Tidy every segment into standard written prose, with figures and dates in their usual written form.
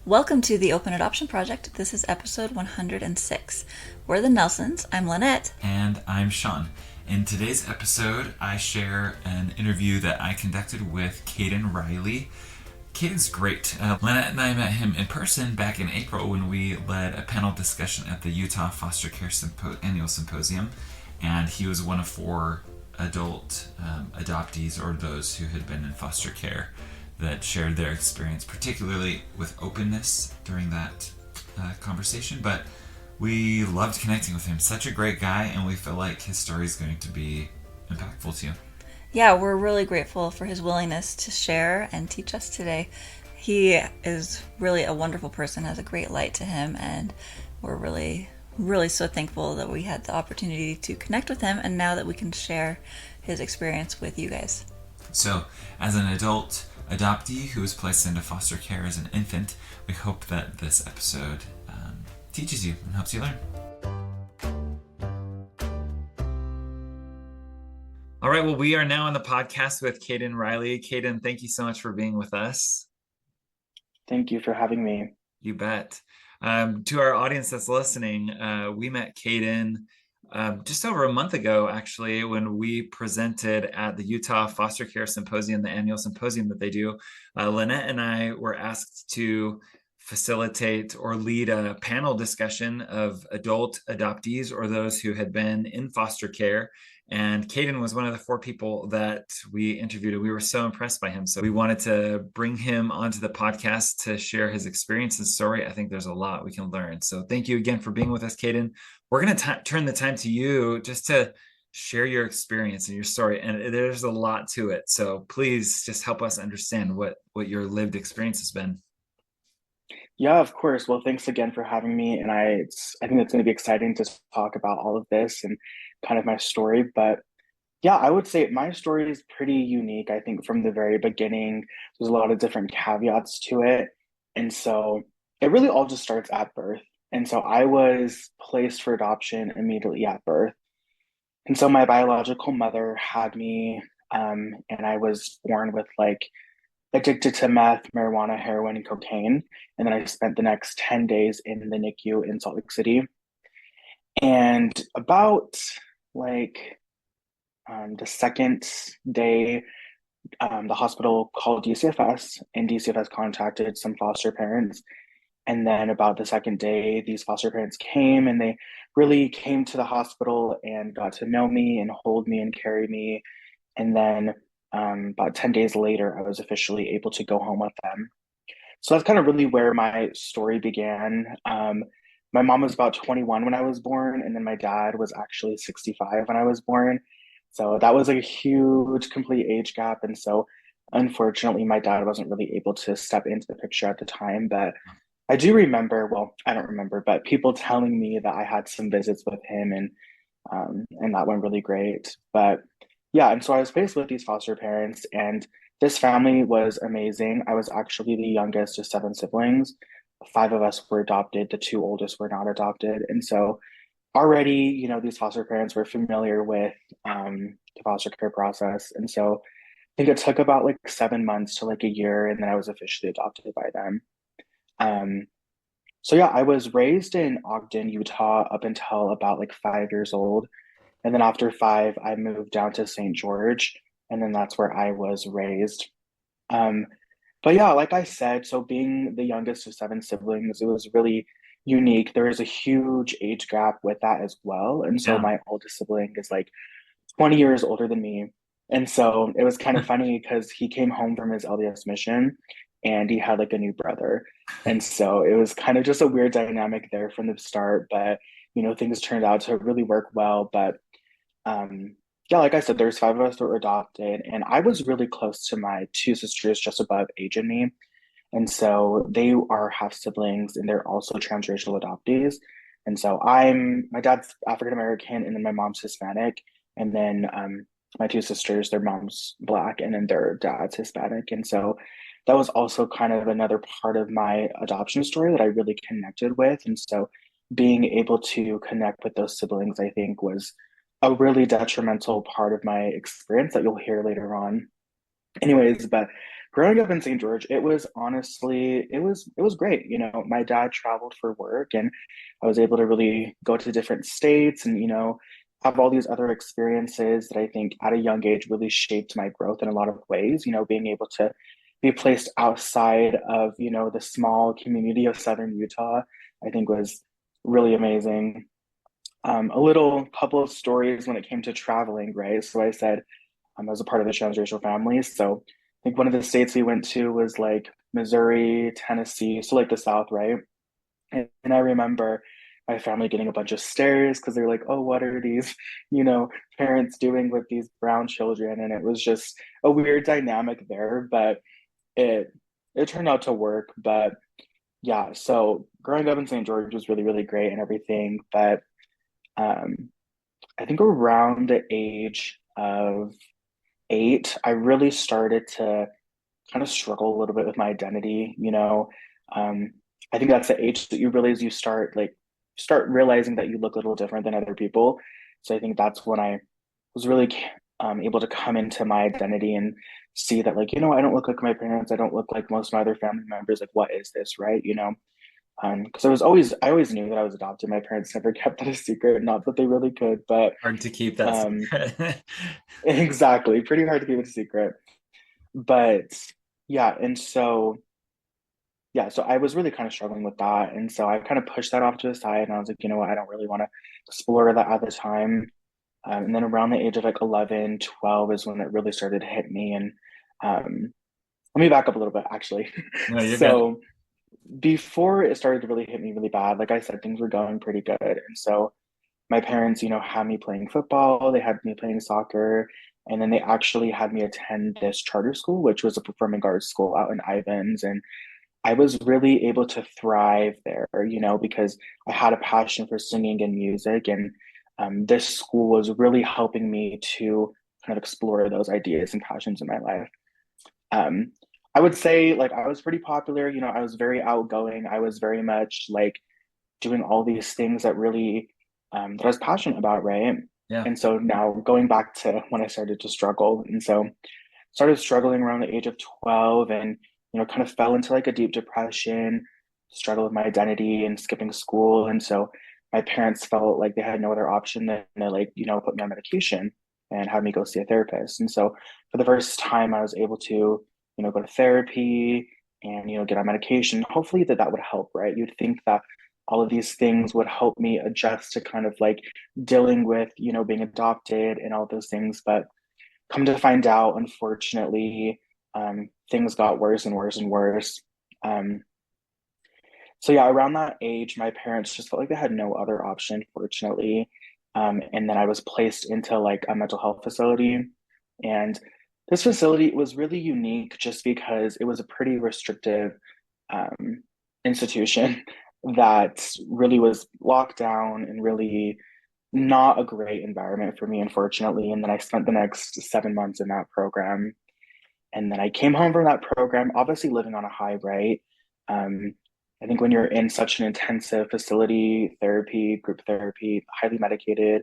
Welcome to the Open Adoption Project. This is episode 106. We're the Nelsons. I'm Lynette. And I'm Shaun. In today's episode, I share an interview that I conducted with Cadon Riley. Cadon's great. Lynette and I met him in person back in April when we led a panel discussion at the Utah Foster Care Annual Symposium. And he was one of 4 adult adoptees, or those who had been in foster care, that shared their experience, particularly with openness during that conversation. But we loved connecting with him. Such a great guy, and we feel like his story is going to be impactful to you. Yeah, we're really grateful for his willingness to share and teach us today. He is really a wonderful person, has a great light to him, and we're really so thankful that we had the opportunity to connect with him, and now that we can share his experience with you guys. So, as an adult adoptee who was placed into foster care as an infant, we hope that this episode teaches you and helps you learn. All right, well, we are now on the podcast with Cadon Riley. Cadon, thank you so much for being with us. Thank you for having me. You bet. To our audience that's listening, we met Cadon just over a month ago, actually, when we presented at the Utah Foster Care Symposium, the annual symposium that they do. Lynette and I were asked to facilitate or lead a panel discussion of adult adoptees or those who had been in foster care. And Cadon was one of the 4 people that we interviewed, and we were so impressed by him. So we wanted to bring him onto the podcast to share his experience and story. I think there's a lot we can learn. So thank you again for being with us, Cadon. We're going to turn the time to you just to share your experience and your story. And there's a lot to it. So please just help us understand what your lived experience has been. Yeah, of course. Well, thanks again for having me. And I think it's going to be exciting to talk about all of this and kind of my story. But yeah, I would say my story is pretty unique. I think from the very beginning, there's a lot of different caveats to it. And so it really all just starts at birth. And so I was placed for adoption immediately at birth. And so my biological mother had me, and I was born with addicted to meth, marijuana, heroin, and cocaine. And then I spent the next 10 days in the NICU in Salt Lake City. And about the second day, the hospital called DCFS, and DCFS contacted some foster parents. And then about the second day, these foster parents came, and they really came to the hospital and got to know me and hold me and carry me. And then about 10 days later, I was officially able to go home with them. So that's kind of really where my story began. My mom was about 21 when I was born, and then my dad was actually 65 when I was born. So that was a huge, complete age gap. And so unfortunately, my dad wasn't really able to step into the picture at the time. But I do remember, well, I don't remember, but people telling me that I had some visits with him, and that went really great. But yeah, and so I was faced with these foster parents, and this family was amazing. I was actually the youngest of 7 siblings. 5 of us were adopted. The 2 oldest were not adopted. And so already, these foster parents were familiar with the foster care process. And so I think it took about 7 months to a year, and then I was officially adopted by them. So yeah, I was raised in Ogden, Utah up until about 5 years old. And then after 5, I moved down to St. George, and then that's where I was raised. But yeah, like I said, so being the youngest of 7 siblings, it was really unique. There is a huge age gap with that as well. And so my oldest sibling is 20 years older than me. And so it was kind of funny because he came home from his LDS mission and he had a new brother. And so it was kind of just a weird dynamic there from the start, but things turned out to really work well. But yeah, like I said, there's 5 of us that were adopted, and I was really close to my 2 sisters just above age in me. And so they are half siblings, and they're also transracial adoptees. And so my dad's African American, and then my mom's Hispanic. And then my 2 sisters, their mom's Black, and then their dad's Hispanic. And so that was also kind of another part of my adoption story that I really connected with. And so being able to connect with those siblings, I think, was a really detrimental part of my experience that you'll hear later on. Anyways, but Growing up in St. George, it was honestly, it was great. My dad traveled for work and I was able to really go to different states and, have all these other experiences that I think at a young age really shaped my growth in a lot of ways, being able to be placed outside of, the small community of Southern Utah, I think was really amazing. A little couple of stories when it came to traveling, right? So I said I was a part of a transracial family. So I think one of the states we went to was like Missouri, Tennessee, so like the South, right? And I remember my family getting a bunch of stares because they're like, oh, what are these, parents doing with these brown children? And it was just a weird dynamic there, but it it turned out to work. But yeah, so growing up in St. George was really, really great and everything. But um, I think around the age of 8, I really started to kind of struggle a little bit with my identity. Um, I think that's the age that you realize you start realizing that you look a little different than other people. So I think that's when I was really able to come into my identity and see that, like, I don't look like my parents. I don't look like most of my other family members. Like, what is this, right? Because I always knew that I was adopted. My parents never kept that a secret. Not that they really could, but Hard to keep that um, secret. exactly, pretty hard to keep it a secret. But yeah, and so yeah, so I was really kind of struggling with that. And so I kind of pushed that off to the side and I was like, you know what, I don't really want to explore that at the time. And then around the age of like 11, 12 is when it really started to hit me. And um, let me back up a little bit, actually. No, you're good. So before it started to really hit me really bad, like I said, things were going pretty good. And so my parents, had me playing football, they had me playing soccer, and then they actually had me attend this charter school, which was a performing arts school out in Ivans. And I was really able to thrive there, because I had a passion for singing and music. And this school was really helping me to kind of explore those ideas and passions in my life. Um, I would say, like, I was pretty popular, I was very outgoing. I was very much like doing all these things that really, that I was passionate about, right? Yeah. And so now going back to when I started to struggle. And so started struggling around the age of 12 and kind of fell into like a deep depression, struggled with my identity and skipping school. And so my parents felt like they had no other option than to, like, put me on medication and have me go see a therapist. And so for the first time I was able to, go to therapy and get on medication. Hopefully that would help, right? You'd think that all of these things would help me adjust to kind of like dealing with being adopted and all those things. But come to find out, unfortunately, things got worse and worse and worse. Um, so yeah, around that age, my parents just felt like they had no other option, fortunately. And then I was placed into like a mental health facility. And this facility was really unique just because it was a pretty restrictive institution that really was locked down and really not a great environment for me, unfortunately. And then I spent the next 7 months in that program. And then I came home from that program, obviously living on a high, right? Um, I think when you're in such an intensive facility, therapy, group therapy, highly medicated,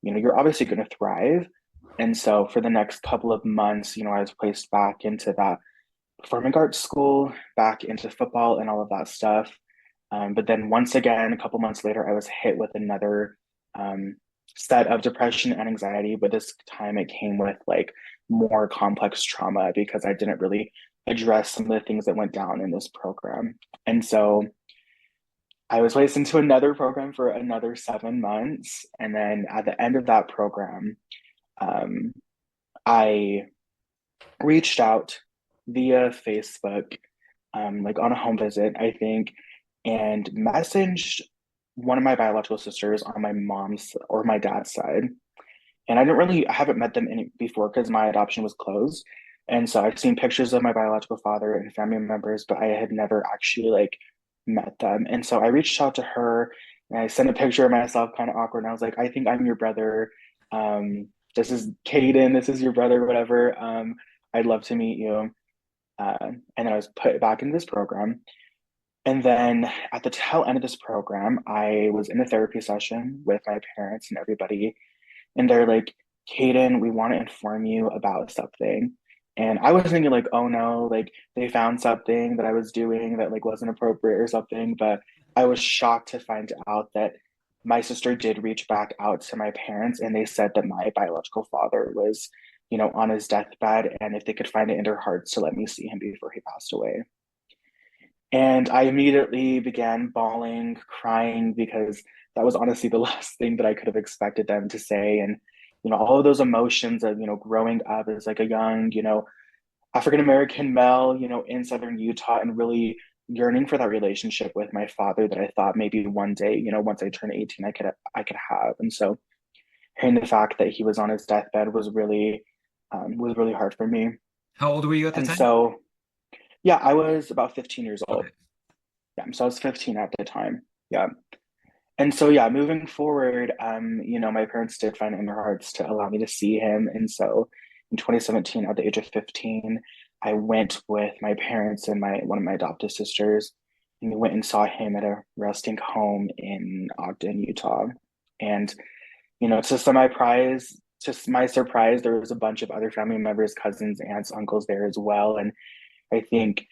you're obviously going to thrive. And so for the next couple of months, I was placed back into that performing arts school, back into football and all of that stuff. But then once again, a couple months later, I was hit with another um, set of depression and anxiety, but this time it came with like more complex trauma because I didn't really address some of the things that went down in this program. And so I was placed into another program for another 7 months. And then at the end of that program, um, I reached out via Facebook, like on a home visit, I think, and messaged one of my biological sisters on my mom's or my dad's side. And I haven't met them any before because my adoption was closed. And so I've seen pictures of my biological father and family members, but I had never actually like met them. And so I reached out to her and I sent a picture of myself kind of awkward. And I was like, I think I'm your brother. This is Cadon, this is your brother, whatever. I'd love to meet you. And then I was put back into this program. And then at the tail end of this program, I was in a therapy session with my parents and everybody. And they're like, Cadon, we want to inform you about something. And I was thinking like, oh no, like they found something that I was doing that like wasn't appropriate or something. But I was shocked to find out that my sister did reach back out to my parents and they said that my biological father was, on his deathbed, and if they could find it in their hearts to let me see him before he passed away. And I immediately began bawling, crying, because that was honestly the last thing that I could have expected them to say. And, all of those emotions of, growing up as like a young, African American male, in Southern Utah, and really yearning for that relationship with my father that I thought maybe one day, once I turned 18, I could have. And so hearing the fact that he was on his deathbed was really hard for me. How old were you at the And time? so yeah, I was about 15 years old. Okay. Yeah, so I was 15 at the time. Yeah. And so yeah, moving forward, my parents did find it in their hearts to allow me to see him. And so in 2017, at the age of 15, I went with my parents and my one of my adopted sisters, and we went and saw him at a resting home in Ogden, Utah. And, to my surprise, there was a bunch of other family members, cousins, aunts, uncles there as well. And I think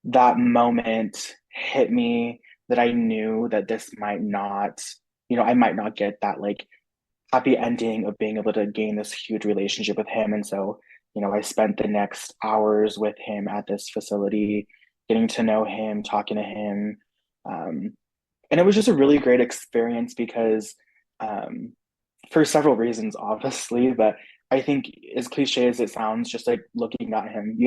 that moment hit me that I knew that this might not, I might not get that like happy ending of being able to gain this huge relationship with him. And so, I spent the next hours with him at this facility, getting to know him, talking to him. Um, and it was just a really great experience because, um, for several reasons, obviously, but I think as cliche as it sounds, just like looking at him,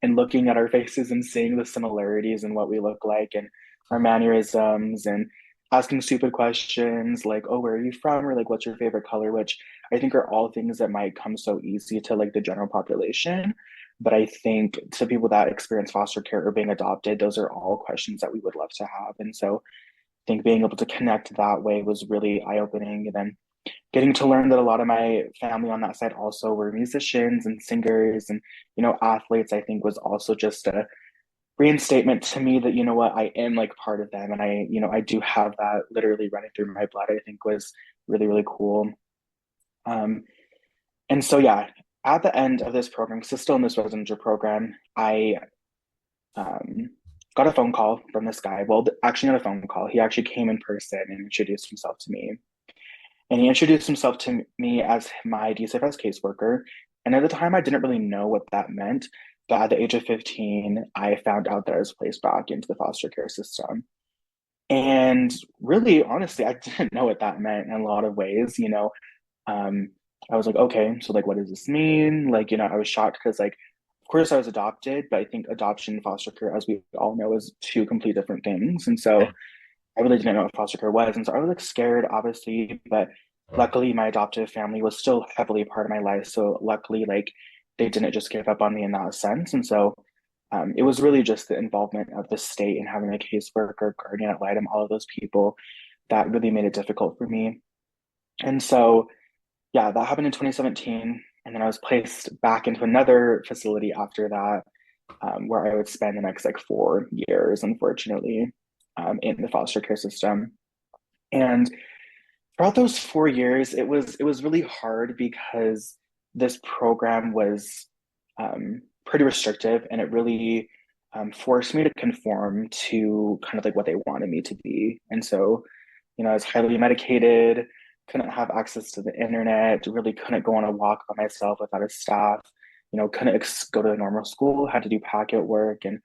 and looking at our faces and seeing the similarities in what we look like and our mannerisms and asking stupid questions like, oh, where are you from? Or like, what's your favorite color? Which I think are all things that might come so easy to like the general population. But I think to people that experience foster care or being adopted, those are all questions that we would love to have. And so I think being able to connect that way was really eye-opening. And then getting to learn that a lot of my family on that side also were musicians and singers and, athletes, I think was also just a reinstatement to me that, what, I am like part of them. And I do have that literally running through my blood, I think was really, really cool. Um, and so, yeah, at the end of this program, so still in this residency program, I um, got a phone call from this guy. Well, actually, not a phone call. He actually came in person and introduced himself to me. And he introduced himself to me as my DCFS caseworker. And at the time, I didn't really know what that meant. But at the age of 15, I found out that I was placed back into the foster care system. And really, honestly, I didn't know what that meant in a lot of ways. Um, I was like, okay, so like, what does this mean? Like, I was shocked because, like, of course, I was adopted, but I think adoption and foster care, as we all know, is two complete different things. And so I really didn't know what foster care was. And so I was like scared, obviously, but luckily my adoptive family was still heavily a part of my life. So luckily, like they didn't just give up on me in that sense. And so it was really just the involvement of the state and having a caseworker, guardian ad litem, all of those people that really made it difficult for me. And so, yeah, that happened in 2017. And then I was placed back into another facility after that, where I would spend the next like 4 years, unfortunately, in the foster care system. And throughout those 4 years, it was really hard because this program was pretty restrictive, and it really forced me to conform to kind of like what they wanted me to be. And so, I was highly medicated, couldn't have access to the internet, really couldn't go on a walk by myself without a staff, couldn't go to a normal school, had to do packet work and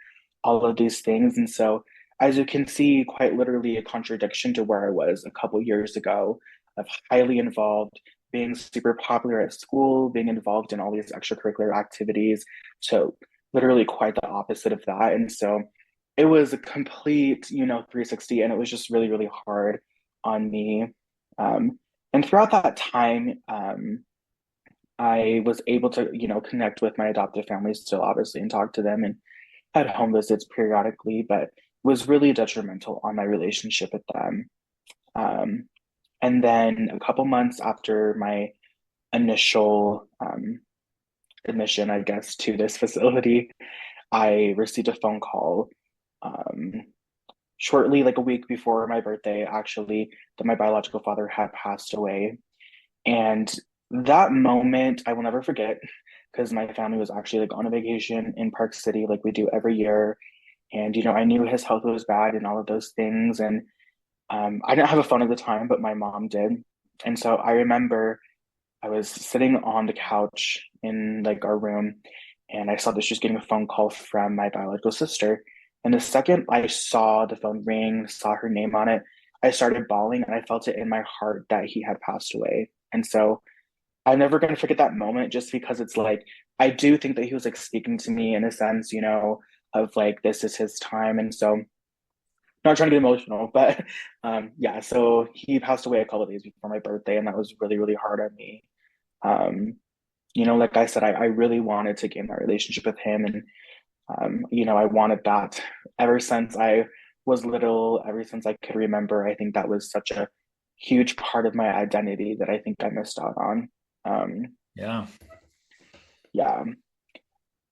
all of these things. And so, as you can see, quite literally a contradiction to where I was a couple years ago of highly involved, being super popular at school, being involved in all these extracurricular activities. So literally quite the opposite of that. And so it was a complete, 360, and it was just really, really hard on me. And throughout that time, I was able to, connect with my adoptive family still, obviously, and talk to them and had home visits periodically, but was really detrimental on my relationship with them. Um, and then a couple months after my initial admission, I guess, to this facility, I received a phone call um, shortly, like a week before my birthday, actually, that my biological father had passed away. And that moment, I will never forget. because my family was actually like on a vacation in Park City, like we do every year. And, I knew his health was bad and all of those things. And I didn't have a phone at the time, but my mom did. And so I remember I was sitting on the couch in like our room, and I saw that she was getting a phone call from my biological sister. And the second I saw the phone ring, saw her name on it, I started bawling and I felt it in my heart that he had passed away. And so I'm never going to forget that moment just because it's like, I do think that he was like speaking to me in a sense, of like, this is his time. And so, not trying to get emotional, but yeah, so he passed away a couple of days before my birthday, and that was really, really hard on me. Um, like I said, I really wanted to gain that relationship with him. And, I wanted that ever since I was little, ever since I could remember. I think that was such a huge part of my identity that I think I missed out on. Yeah. Yeah.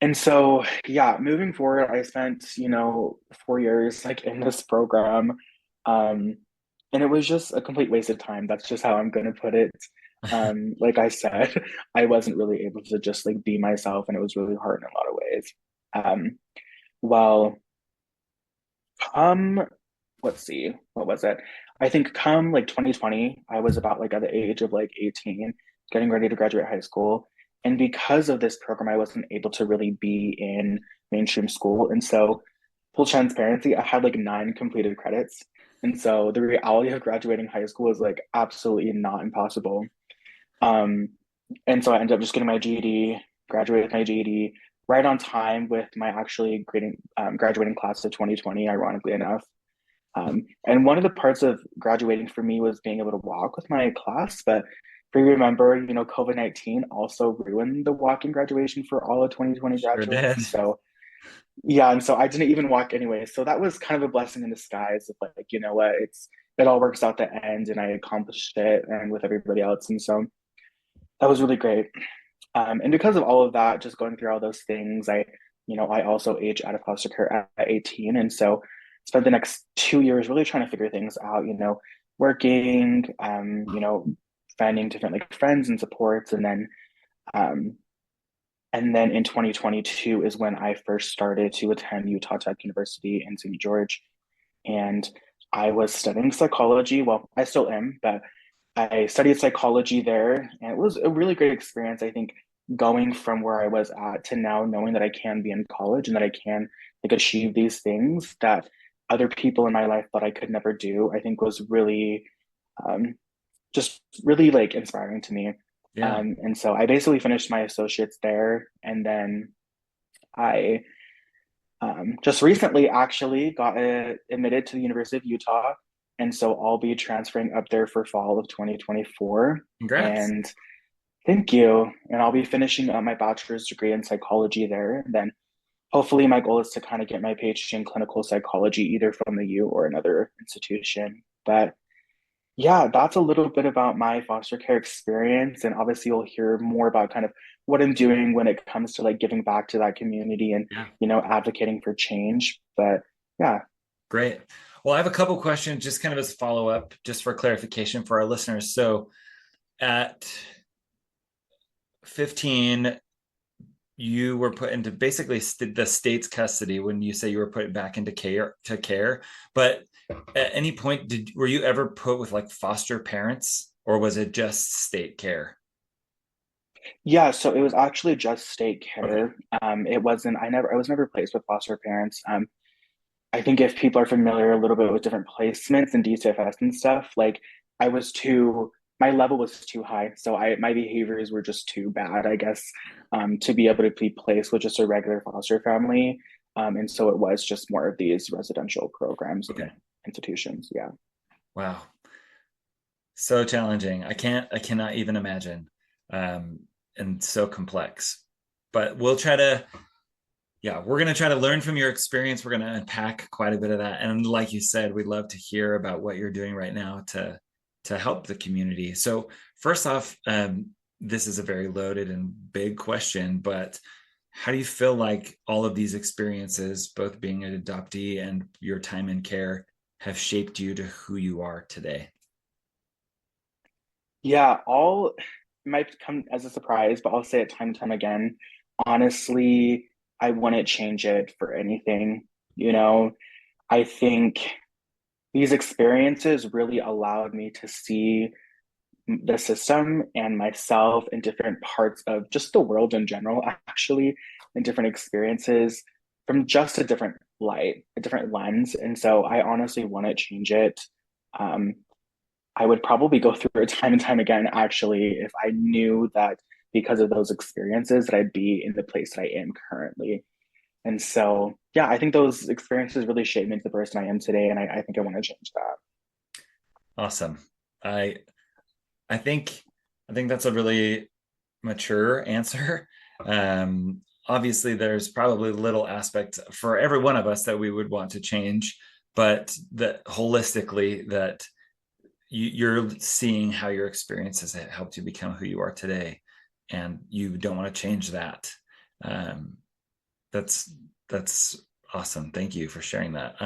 And so, yeah, moving forward, I spent, 4 years like in this program. Um, and it was just a complete waste of time. That's just how I'm going to put it. Like I said, I wasn't really able to just like be myself, and it was really hard in a lot of ways. Um, well, come, let's see, what was it? I think come like 2020, I was about like at the age of like 18, getting ready to graduate high school. And because of this program, I wasn't able to really be in mainstream school. And so, full transparency, I had like 9 completed credits. And so the reality of graduating high school was like absolutely not impossible. Um, and so I ended up just getting my GED, graduated with my GED right on time with my actually graduating class of 2020, ironically enough. And one of the parts of graduating for me was being able to walk with my class. But if you remember, COVID-19 also ruined the walking graduation for all of 2020 Sure graduates. did. And so, yeah, and so I didn't even walk anyway. So that was kind of a blessing in disguise of like, you know what, it all works out the end and I accomplished it and with everybody else. And so that was really great. And because of all of that, just going through all those things, I also aged out of foster care at 18. And so spent the next 2 years really trying to figure things out, working, finding different like friends and supports. Um, and then in 2022 is when I first started to attend Utah Tech University in St. George. And I was studying psychology. Well, I still am, but I studied psychology there, and it was a really great experience. I think going from where I was at to now knowing that I can be in college and that I can like achieve these things that other people in my life thought I could never do, I think was really um, just really like inspiring to me. Yeah. And so I basically finished my associates there, and then I just recently actually got admitted to the University of Utah. And so I'll be transferring up there for fall of 2024. Congrats. And thank you. And I'll be finishing up my bachelor's degree in psychology there. And then hopefully my goal is to kind of get my PhD in clinical psychology, either from the U or another institution. But yeah, that's a little bit about my foster care experience. And obviously, you'll hear more about kind of what I'm doing when it comes to like giving back to that community and, Yeah. advocating for change. But yeah. Great. Well, I have a couple questions just kind of as follow up, just for clarification for our listeners. So at 15, you were put into basically the state's custody when you say you were put back into care. But at any point, were you ever put with like foster parents, or was it just state care? Yeah, so it was actually just state Okay. care. I was never placed with foster parents. I think if people are familiar a little bit with different placements and DCFS and stuff, like my level was too high. So my behaviors were just too bad, I guess, to be able to be placed with just a regular foster family. And so it was just more of these residential programs Okay. and institutions. Yeah. Wow. So challenging. I cannot even imagine. And so complex. But we're going to try to learn from your experience. We're going to unpack quite a bit of that. And like you said, we'd love to hear about what you're doing right now to help the community. So first off, this is a very loaded and big question, but how do you feel like all of these experiences, both being an adoptee and your time in care, have shaped you to who you are today? Yeah, might come as a surprise, but I'll say it time and time again. Honestly, I wouldn't change it for anything. You know, I think these experiences really allowed me to see the system and myself in different parts of just the world in general, actually, in different experiences from just a different light, a different lens. And so I honestly want to change it. Um, I would probably go through it time and time again, actually, if I knew that because of those experiences that I'd be in the place that I am currently. And so, yeah, I think those experiences really shaped me into the person I am today. And I think I want to change that. Awesome. I I think that's a really mature answer. Obviously, there's probably little aspect for every one of us that we would want to change, but that holistically, that you're seeing how your experiences have helped you become who you are today, and you don't want to change that. Um, that's awesome. Thank you for sharing that.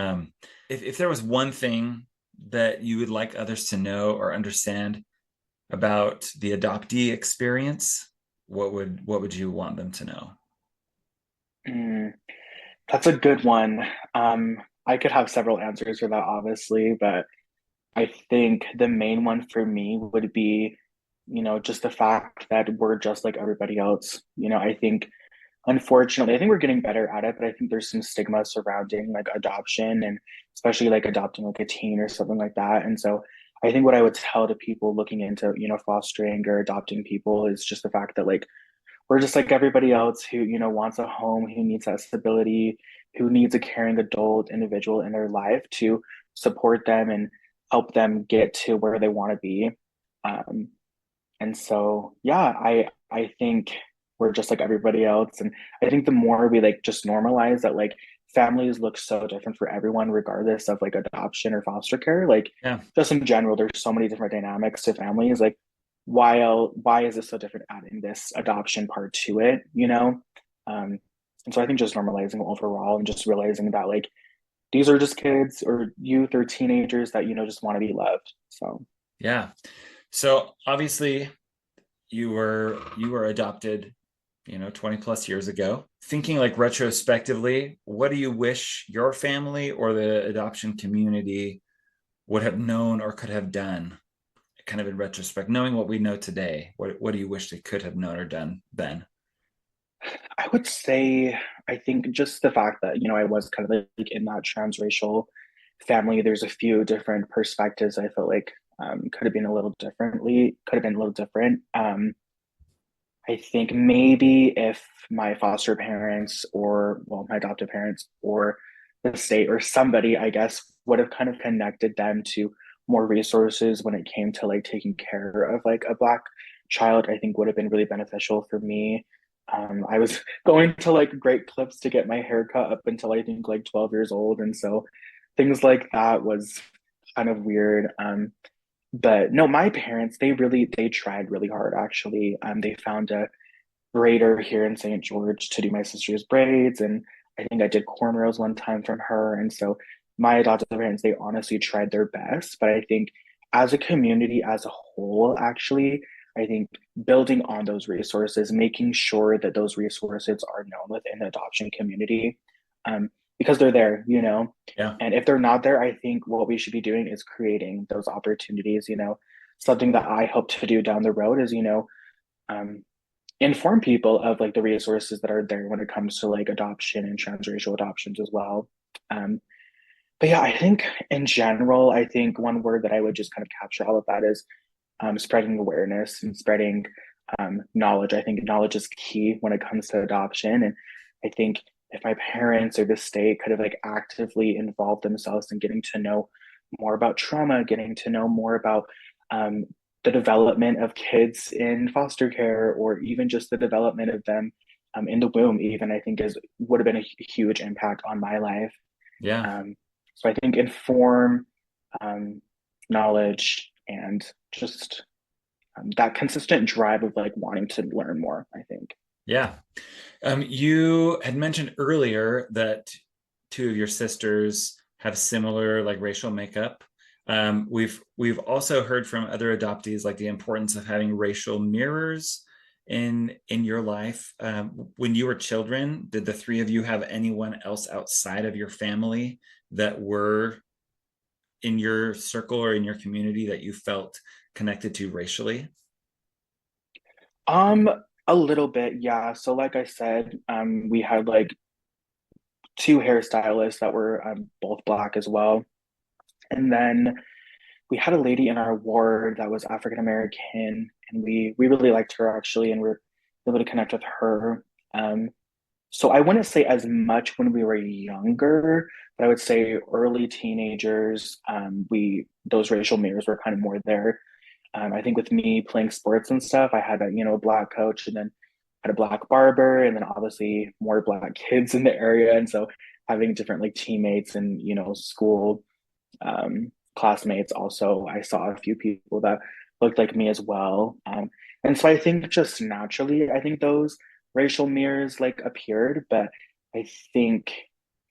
If there was one thing that you would like others to know or understand about the adoptee experience, what would you want them to know? Mm, that's a good one. I could have several answers for that, obviously, but I think the main one for me would be, just the fact that we're just like everybody else. I think, unfortunately, I think we're getting better at it, but I think there's some stigma surrounding like adoption and especially like adopting like a teen or something like that. And so I think what I would tell to people looking into, fostering or adopting people is just the fact that like we're just like everybody else who, wants a home, who needs that stability, who needs a caring adult individual in their life to support them and help them get to where they want to be. Um, and so, yeah, I think we're just like everybody else. And I think the more we like just normalize that like families look so different for everyone, regardless of like adoption or foster care, like Yeah. just in general, there's so many different dynamics to families. Like why is it so different adding this adoption part to it, and so I think just normalizing overall and just realizing that like these are just kids or youth or teenagers that just want to be loved. So Yeah. So obviously you were adopted, 20 plus years ago. Thinking like retrospectively, what do you wish your family or the adoption community would have known or could have done, kind of in retrospect, knowing what we know today? What do you wish they could have known or done then? I would say, I think just the fact that, I was kind of like in that transracial family, there's a few different perspectives I felt like could have been a little different. I think maybe if my foster parents or, well, my adoptive parents or the state or somebody, I guess, would have kind of connected them to more resources when it came to like taking care of like a Black child, I think would have been really beneficial for me. I was going to like Great Clips to get my hair cut up until I think like 12 years old. And so things like that was kind of weird. But no, my parents, they tried really hard actually. They found a braider here in St. George to do my sister's braids, and I think I did cornrows one time from her. And so my adoptive parents, they honestly tried their best. But I think as a community as a whole, actually, I think building on those resources, making sure that those resources are known within the adoption community, because they're there, Yeah. and if they're not there, I think what we should be doing is creating those opportunities. Something that I hope to do down the road is, um, inform people of like the resources that are there when it comes to like adoption and transracial adoptions as well. Um, but yeah, I think in general, I think one word that I would just kind of capture all of that is spreading awareness and spreading knowledge. I think knowledge is key when it comes to adoption. And I think if my parents or the state could have like actively involved themselves in getting to know more about trauma, getting to know more about um, the development of kids in foster care, or even just the development of them in the womb, even I think is would have been a huge impact on my life. Yeah. So I think inform, um, knowledge, and just that consistent drive of like wanting to learn more, I think. Yeah. You had mentioned earlier that two of your sisters have similar like racial makeup. We've also heard from other adoptees like the importance of having racial mirrors in your life. When you were children, did the three of you have anyone else outside of your family that were in your circle or in your community that you felt connected to racially? Um, a little bit, yeah. So like I said, we had like two hairstylists that were both black as well. And then we had a lady in our ward that was African American, and we really liked her actually, and we're able to connect with her. Um, so I wouldn't say as much when we were younger, but I would say early teenagers, we those racial mirrors were kind of more there. I think with me playing sports and stuff, I had a black coach, and then had a black barber, and then obviously more black kids in the area, and so having different like teammates and school classmates also, I saw a few people that looked like me as well. And so I think just naturally, I think those racial mirrors like appeared, but I think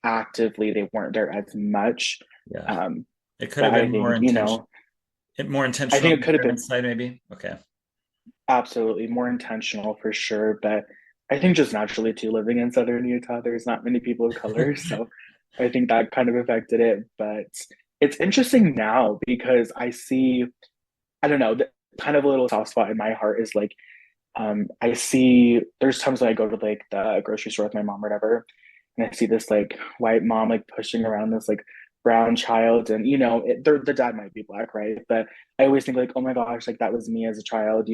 actively they weren't there as much. Yeah. Um, It could but have I been more think, intentional. More I intentional think on it the could have been parent side, maybe. Okay. absolutely more intentional for sure. But I think just naturally too, living in Southern Utah, there's not many people of color. So I think that kind of affected it. But it's interesting now because I see, I don't know, kind of a little soft spot in my heart is like, I see there's times when I go to like the grocery store with my mom or whatever, and I see this like white mom like pushing around this like brown child, and the dad might be black, right? But I always think like, oh my gosh, like that was me as a child.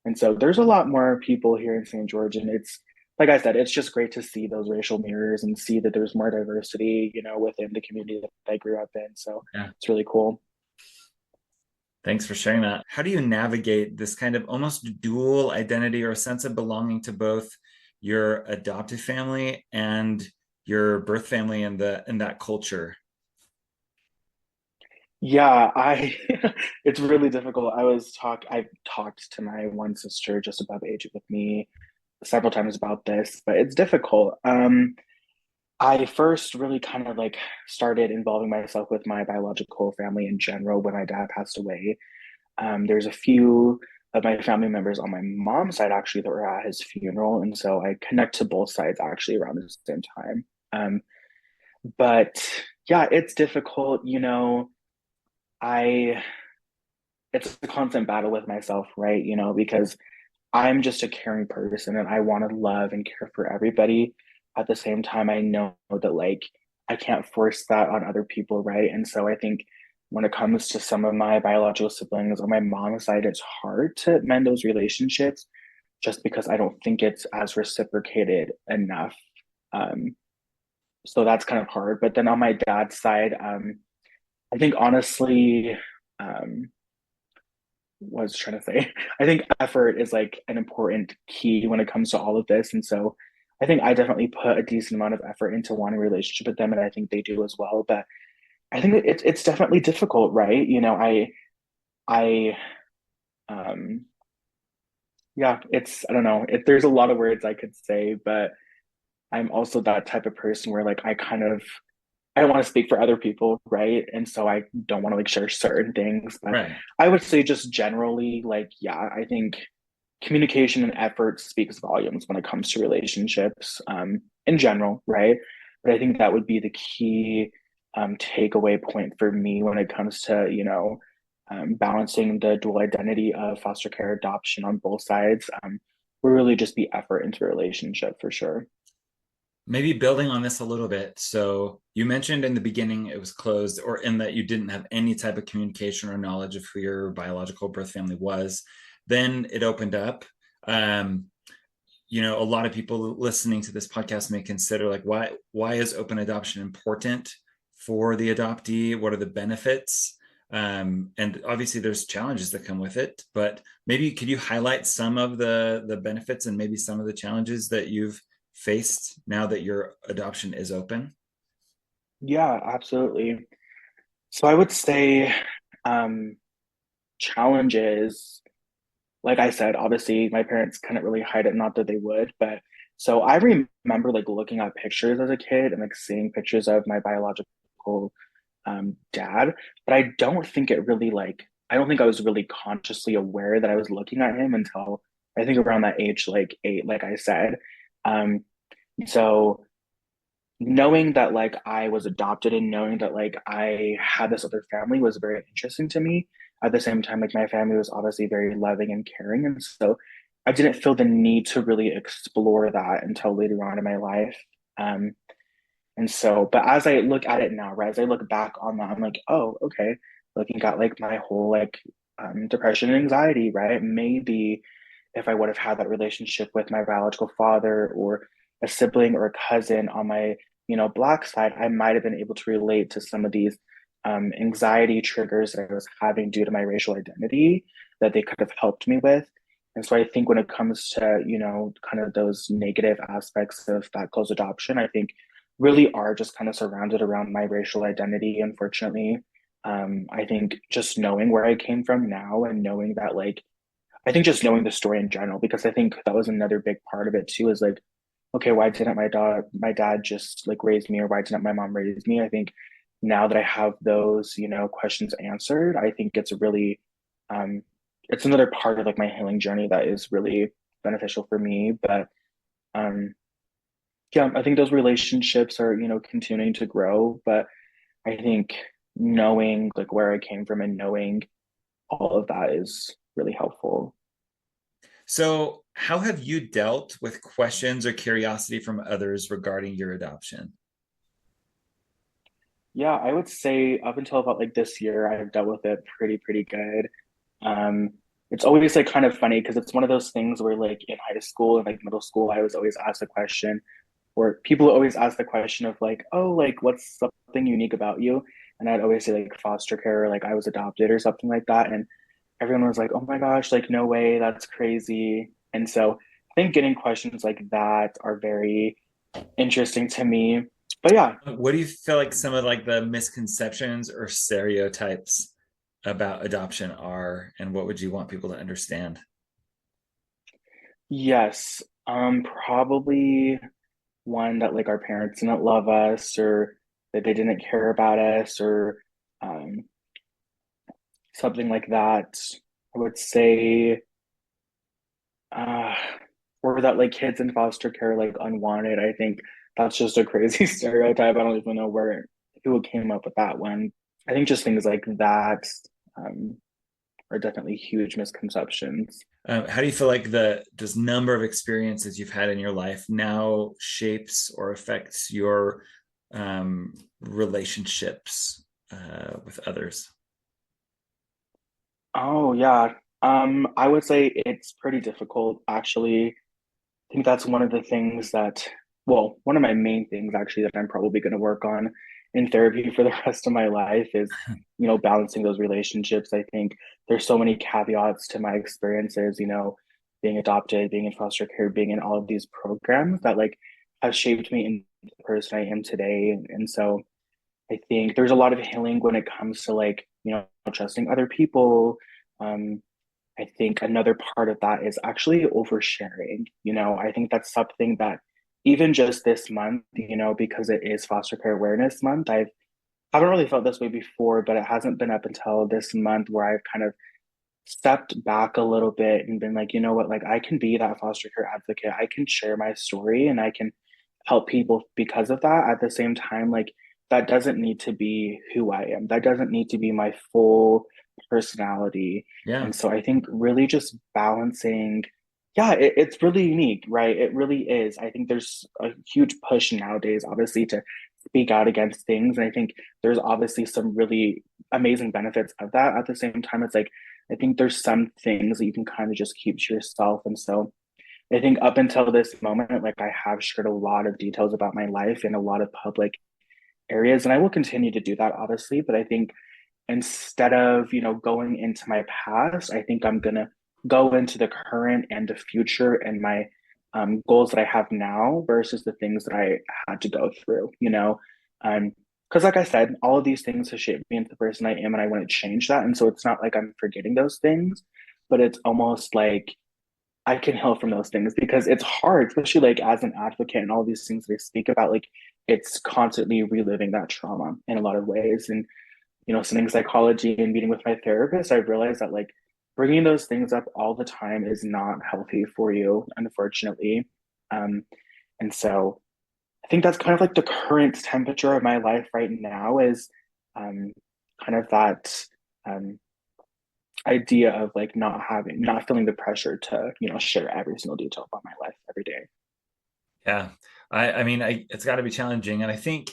And so there's a lot more people here in St. George, and it's like I said, it's just great to see those racial mirrors and see that there's more diversity, within the community that I grew up in. So Yeah. it's really cool. Thanks for sharing that. How do you navigate this kind of almost dual identity or sense of belonging to both your adoptive family and your birth family in that culture? Yeah, I it's really difficult. I've talked to my one sister just about the age with me several times about this, but it's difficult. I first really kind of like started involving myself with my biological family in general when my dad passed away. There's a few of my family members on my mom's side actually that were at his funeral, and so I connect to both sides actually around the same time. But yeah, it's difficult, I it's a constant battle with myself, right? Because I'm just a caring person and I want to love and care for everybody. At the same time, I know that like I can't force that on other people, right? And so I think when it comes to some of my biological siblings on my mom's side, it's hard to mend those relationships just because I don't think it's as reciprocated enough. Um, so that's kind of hard. But then on my dad's side, I think honestly, um, was trying to say. I think effort is like an important key when it comes to all of this. And so I think I definitely put a decent amount of effort into wanting a relationship with them, and I think they do as well. But I think it's definitely difficult, right? I yeah, I don't know. There's a lot of words I could say, but I'm also that type of person where like I don't want to speak for other people, right? And so I don't want to like share certain things, but Right. I would say just generally, like, yeah, I think communication and effort speaks volumes when it comes to relationships, in general, right? But I think that would be the key takeaway point for me when it comes to, balancing the dual identity of foster care adoption on both sides. Will really just be effort into a relationship for sure. Maybe building on this a little bit. So you mentioned in the beginning it was closed, or in that you didn't have any type of communication or knowledge of who your biological birth family was. Then it opened up. Um, a lot of people listening to this podcast may consider like, why is open adoption important for the adoptee? What are the benefits? And obviously there's challenges that come with it, but maybe could you highlight some of the benefits and maybe some of the challenges that you've faced now that your adoption is open? Yeah, absolutely. So I would say um, challenges, like I said, obviously my parents couldn't really hide it, not that they would, but so I remember like looking at pictures as a kid and like seeing pictures of my biological dad, but I don't think it really like, I don't think I was really consciously aware that I was looking at him until I think around that age, like 8, like I said. Um, so knowing that like I was adopted and knowing that like I had this other family was very interesting to me. At the same time, like my family was obviously very loving and caring. And so I didn't feel the need to really explore that until later on in my life. Um, and so, but as I look at it now, right, as I look back on that, I'm like, oh, okay, looking at like my whole like depression and anxiety, right? Maybe if I would have had that relationship with my biological father or a sibling or a cousin on my, Black side, I might have been able to relate to some of these anxiety triggers that I was having due to my racial identity that they could have helped me with. And so I think when it comes to, kind of those negative aspects of that close adoption, I think really are just kind of surrounded around my racial identity, unfortunately. I think just knowing where I came from now and knowing that, like, I think just knowing the story in general, because I think that was another big part of it too, is like, okay, why didn't my dad just like raise me, or why didn't my mom raise me? I think now that I have those, questions answered, I think it's really, um, it's another part of like my healing journey that is really beneficial for me. But um, yeah, I think those relationships are, continuing to grow. But I think knowing like where I came from and knowing all of that is really helpful. So, how have you dealt with questions or curiosity from others regarding your adoption? Yeah, I would say up until about like this year, I've dealt with it pretty good. Um, it's always like kind of funny because it's one of those things where like in high school and like middle school, I was always asked the question, or people always ask the question of like, oh, like what's something unique about you? And I'd always say like foster care, or like I was adopted or something like that. And everyone was like, oh my gosh, like no way, that's crazy. And so I think getting questions like that are very interesting to me. But yeah, What do you feel like some of like the misconceptions or stereotypes about adoption are, and what would you want people to understand? yes, probably one that like our parents didn't love us, or that they didn't care about us, or um, something like that. I would say, uh, or that like kids in foster care are like unwanted. I think that's just a crazy stereotype. I don't even know who came up with that one. I think just things like that um, are definitely huge misconceptions. How do you feel like the this number of experiences you've had in your life now shapes or affects your relationships with others? Oh yeah. I would say it's pretty difficult actually. I think that's one of the things that, well, one of my main things actually that I'm probably going to work on in therapy for the rest of my life is, balancing those relationships. I think there's so many caveats to my experiences, being adopted, being in foster care, being in all of these programs that like have shaped me into the person I am today. And so I think there's a lot of healing when it comes to like, trusting other people. Um, I think another part of that is actually oversharing. I think that's something that even just this month, because it is Foster Care Awareness Month, haven't really felt this way before, but it hasn't been up until this month where I've kind of stepped back a little bit and been like, you know what, like I can be that foster care advocate. I can share my story and I can help people because of that. At the same time, like that doesn't need to be who I am. That doesn't need to be my full personality. Yeah. And so I think really just balancing, yeah, it's really unique, right? It really is. I think there's a huge push nowadays, obviously, to speak out against things. And I think there's obviously some really amazing benefits of that. At the same time, it's like, I think there's some things that you can kind of just keep to yourself. And so I think up until this moment, like I have shared a lot of details about my life in a lot of public areas, and I will continue to do that, obviously. But I think instead of, going into my past, I think I'm gonna go into the current and the future and my goals that I have now versus the things that I had to go through, because like I said, all of these things have shaped me into the person I am, and I want to change that. And so it's not like I'm forgetting those things, but it's almost like I can heal from those things because it's hard, especially like as an advocate and all these things they speak about. Like it's constantly reliving that trauma in a lot of ways. And, studying psychology and meeting with my therapist, I realized that like bringing those things up all the time is not healthy for you, unfortunately. Um, and so I think that's kind of like the current temperature of my life right now is um, kind of that um, idea of like not feeling the pressure to, share every single detail about my life every day. Yeah. I mean, it's got to be challenging. And I think,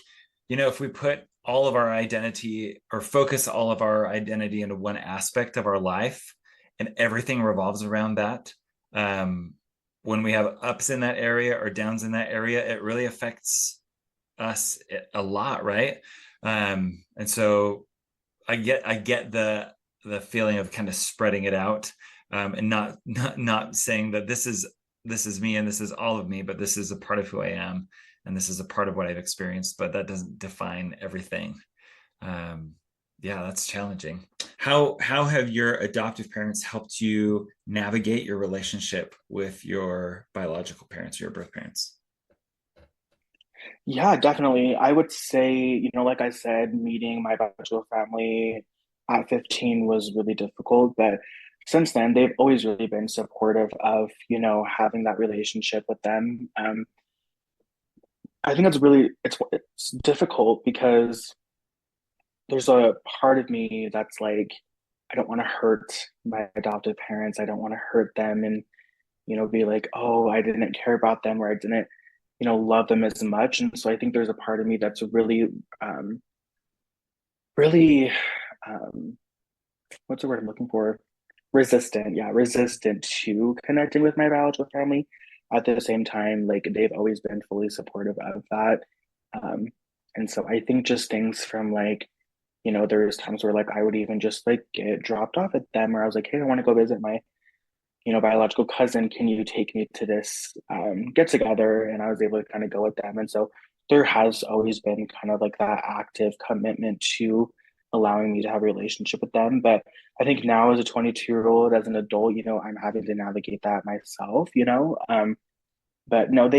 if we put all of our identity or focus all of our identity into one aspect of our life and everything revolves around that, when we have ups in that area or downs in that area, it really affects us a lot, right? And so I get the feeling of kind of spreading it out, and not saying that this is me and this is all of me, but this is a part of who I am and this is a part of what I've experienced, but that doesn't define everything. Yeah, that's challenging. How have your adoptive parents helped you navigate your relationship with your biological parents, your birth parents? Yeah, definitely. I would say, like I said, meeting my bachelor family at 15 was really difficult, but since then, they've always really been supportive of, having that relationship with them. I think it's difficult because there's a part of me that's like, I don't want to hurt my adoptive parents. I don't want to hurt them and, be like, oh, I didn't care about them or I didn't, love them as much. And so I think there's a part of me that's um, really, um, what's the word I'm looking for? Resistant. Yeah, resistant to connecting with my biological family. At the same time, like they've always been fully supportive of that. Um, and so I think just things from like, there's times where like I would even just like get dropped off at them where I was like, hey, I want to go visit my, biological cousin. Can you take me to this get together? And I was able to kind of go with them. And so there has always been kind of like that active commitment to allowing me to have a relationship with them. But I think now as a 22-year-old, as an adult, I'm having to navigate that myself. But no,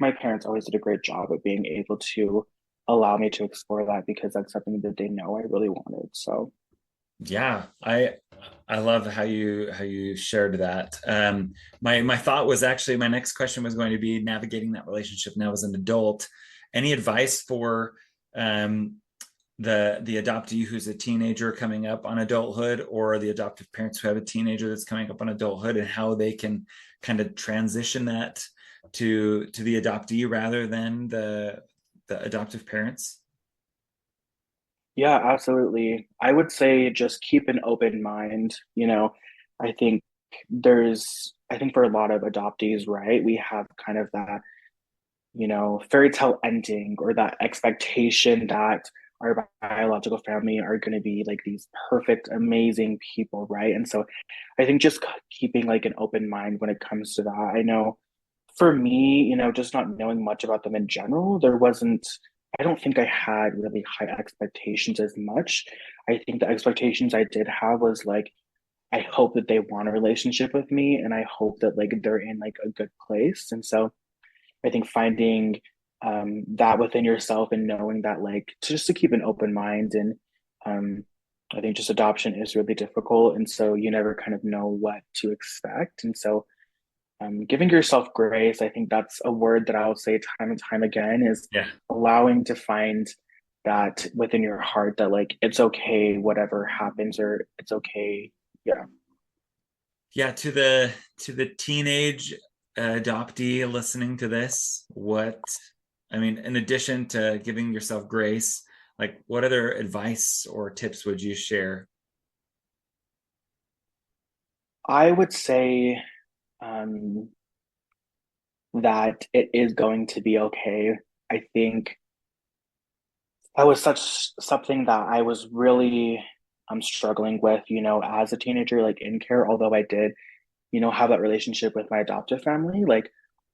my parents always did a great job of being able to allow me to explore that because that's something that they know I really wanted. So Yeah, I love how you shared that. My thought was actually my next question was going to be navigating that relationship now as an adult. Any advice for um, the adoptee who's a teenager coming up on adulthood, or the adoptive parents who have a teenager that's coming up on adulthood, and how they can kind of transition that to the adoptee rather than the adoptive parents? yeah, absolutely. I would say just keep an open mind. I think I think for a lot of adoptees, right, we have kind of that, fairy tale ending or that expectation that our biological family are going to be like these perfect, amazing people, right? And so I think just keeping like an open mind when it comes to that. I know for me, just not knowing much about them in general, I don't think I had really high expectations as much. I think the expectations I did have was like, I hope that they want a relationship with me and I hope that like they're in like a good place. And so I think finding that within yourself and knowing that like just to keep an open mind and um, I think just adoption is really difficult. And so you never kind of know what to expect. And so giving yourself grace, I think that's a word that I'll say time and time again is Yeah. allowing to find that within your heart that like it's okay, whatever happens, or it's okay. Yeah. Yeah, to the teenage adoptee listening to this, I mean, in addition to giving yourself grace, like what other advice or tips would you share? I would say um, that it is going to be okay. I think that was something that I was really struggling with, as a teenager, like in care, although I did, have that relationship with my adoptive family, like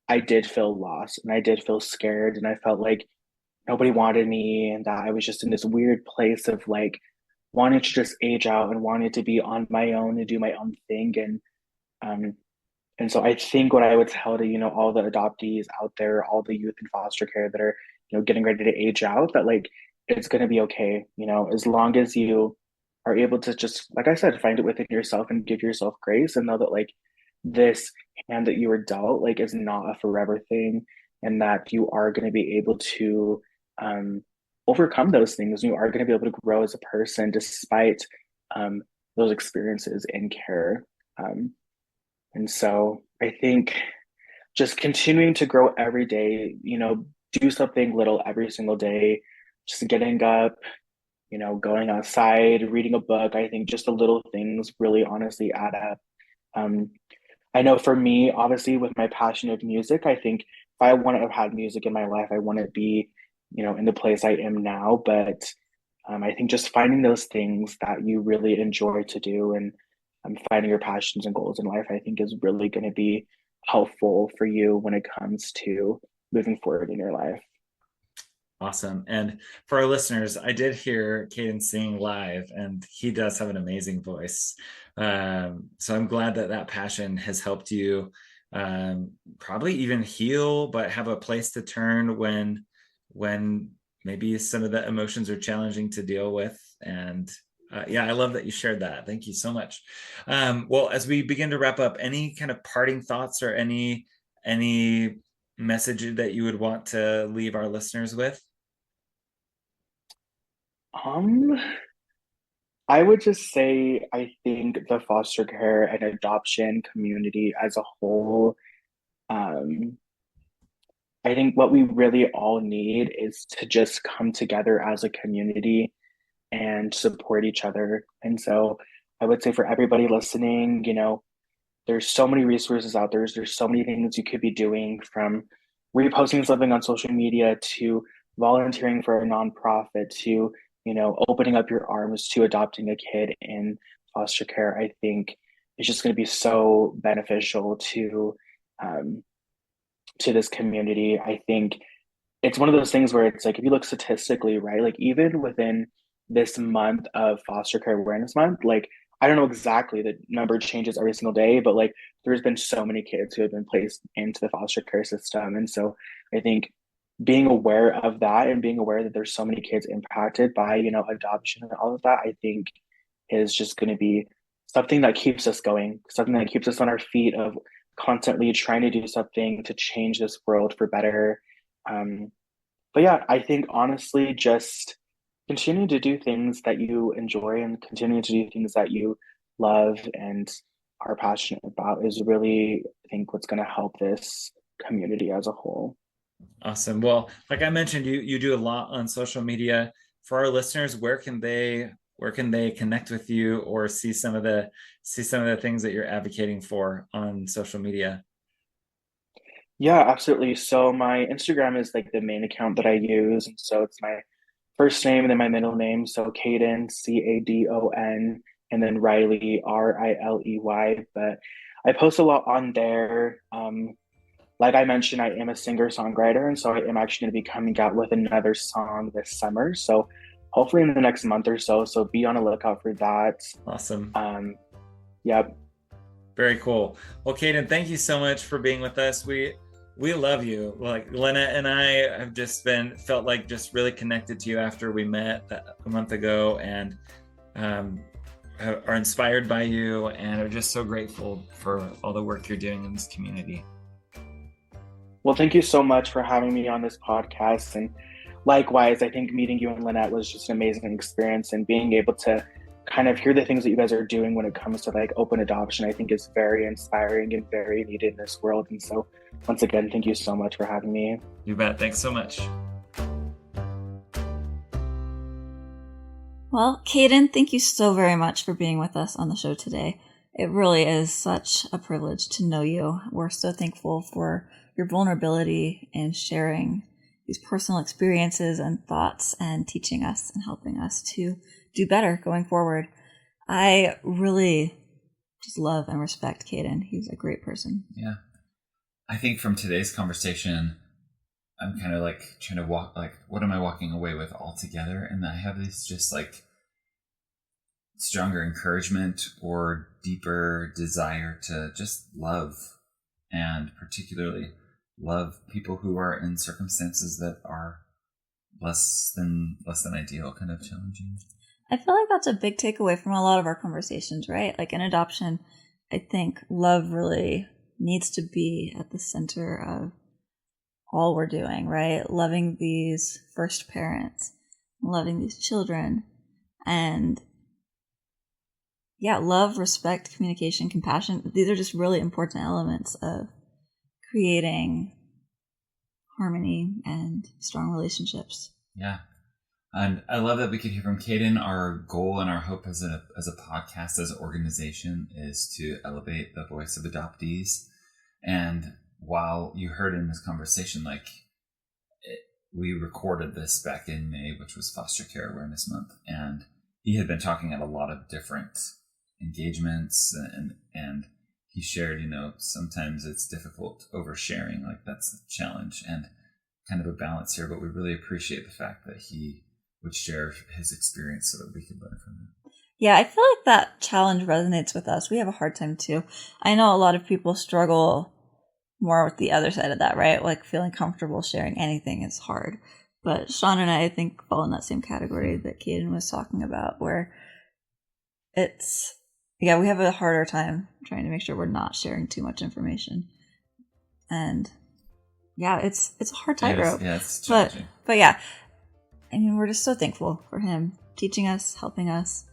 I did feel lost and I did feel scared and I felt like nobody wanted me and that I was just in this weird place of like wanting to just age out and wanting to be on my own and do my own thing. Um and so I think what I would tell to, all the adoptees out there, all the youth in foster care that are getting ready to age out, that like it's going to be okay, as long as you are able to just, like I said, find it within yourself and give yourself grace and know that like this hand that you were dealt like is not a forever thing, and that you are going to be able to um, overcome those things. You are going to be able to grow as a person despite um, those experiences in care. Um, and so I think just continuing to grow every day, do something little every single day, just getting up, going outside, reading a book. I think just the little things really honestly add up. Um, I know for me, obviously, with my passion of music, I think if I wouldn't have had music in my life, I wouldn't be, in the place I am now. But I think just finding those things that you really enjoy to do, and finding your passions and goals in life, I think is really going to be helpful for you when it comes to moving forward in your life. Awesome. And for our listeners, I did hear Cadon sing live, and he does have an amazing voice. So I'm glad that that passion has helped you probably even heal, but have a place to turn when maybe some of the emotions are challenging to deal with. And yeah, I love that you shared that. Thank you so much. Well, as we begin to wrap up, any kind of parting thoughts or any message that you would want to leave our listeners with? Um, I would just say I think the foster care and adoption community as a whole, um, I think what we really all need is to just come together as a community and support each other. And so I would say for everybody listening, there's so many resources out there. There's so many things you could be doing, from reposting something on social media to volunteering for a nonprofit to, opening up your arms to adopting a kid in foster care. I think it's just going to be so beneficial um, to this community. I think it's one of those things where it's like, if you look statistically, right, like even within this month of foster care awareness month, like I don't know exactly, the number changes every single day, but like there's been so many kids who have been placed into the foster care system. And so I think being aware of that and being aware that there's so many kids impacted by, adoption and all of that, I think is just going to be something that keeps us going, something that keeps us on our feet of constantly trying to do something to change this world for better. But yeah, I think honestly, just continue to do things that you enjoy and continue to do things that you love and are passionate about is really, I think, what's going to help this community as a whole. Awesome. Well, like I mentioned, you do a lot on social media. For our listeners, where can they connect with you or see some of the things that you're advocating for on social media? Yeah, absolutely. So my Instagram is like the main account that I use. And so it's my first name and then my middle name. So Cadon, Cadon, and then Riley, Riley. But I post a lot on there. Like I mentioned, I am a singer-songwriter, and so I am actually going to be coming out with another song this summer. So hopefully in the next month or so. So be on a lookout for that. Awesome. Yep. Very cool. Well, Cadon, thank you so much for being with us. We love you. Like Lynette and I have felt like just really connected to you after we met a month ago, and um, are inspired by you and are just so grateful for all the work you're doing in this community. Well, thank you so much for having me on this podcast. And likewise, I think meeting you and Lynette was just an amazing experience, and being able to kind of hear the things that you guys are doing when it comes to like open adoption, I think is very inspiring and very needed in this world. And so once again, thank you so much for having me. You bet. Thanks so much. Well, Cadon, thank you so very much for being with us on the show today. It really is such a privilege to know you. We're so thankful for your vulnerability and sharing these personal experiences and thoughts and teaching us and helping us to do better going forward. I really just love and respect Cadon. He's a great person. Yeah. I think from today's conversation, I'm kind of like trying to walk, like, what am I walking away with altogether? And I have this just like stronger encouragement or deeper desire to just love, and particularly love people who are in circumstances that are less than ideal, kind of challenging. I feel like that's a big takeaway from a lot of our conversations, right? Like in adoption, I think love really needs to be at the center of all we're doing, right? Loving these first parents, loving these children, and love, respect, communication, compassion. These are just really important elements of creating harmony and strong relationships. Yeah. And I love that we could hear from Cadon. Our goal and our hope as a podcast, as an organization, is to elevate the voice of adoptees. And while you heard in this conversation, we recorded this back in May, which was Foster Care Awareness Month, and he had been talking at a lot of different engagements, and he shared, sometimes it's difficult oversharing, that's the challenge, and kind of a balance here, but we really appreciate the fact that he would share his experience so that we could learn from it. Yeah, I feel like that challenge resonates with us. We have a hard time too. I know a lot of people struggle more with the other side of that, right? Like feeling comfortable sharing anything is hard. But Shaun and I think, fall in that same category that Cadon was talking about, where we have a harder time trying to make sure we're not sharing too much information. And it's a hard tightrope. Yeah, it's challenging. But yeah, I mean, we're just so thankful for him teaching us, helping us,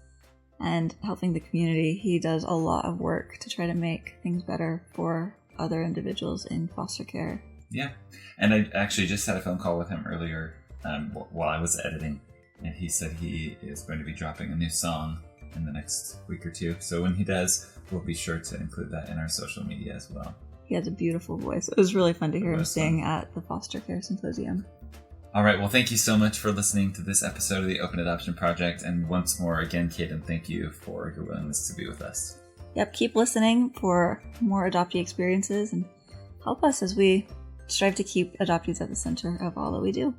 and helping the community. He does a lot of work to try to make things better for other individuals in foster care. Yeah. And I actually just had a phone call with him earlier while I was editing, and he said he is going to be dropping a new song in the next week or two. So when he does, we'll be sure to include that in our social media as well. He has a beautiful voice. It was really fun to hear him sing at the Foster Care Symposium. All right. Well, thank you so much for listening to this episode of the Open Adoption Project. And once more, again, Cadon, thank you for your willingness to be with us. Yep. Keep listening for more adoptee experiences and help us as we strive to keep adoptees at the center of all that we do.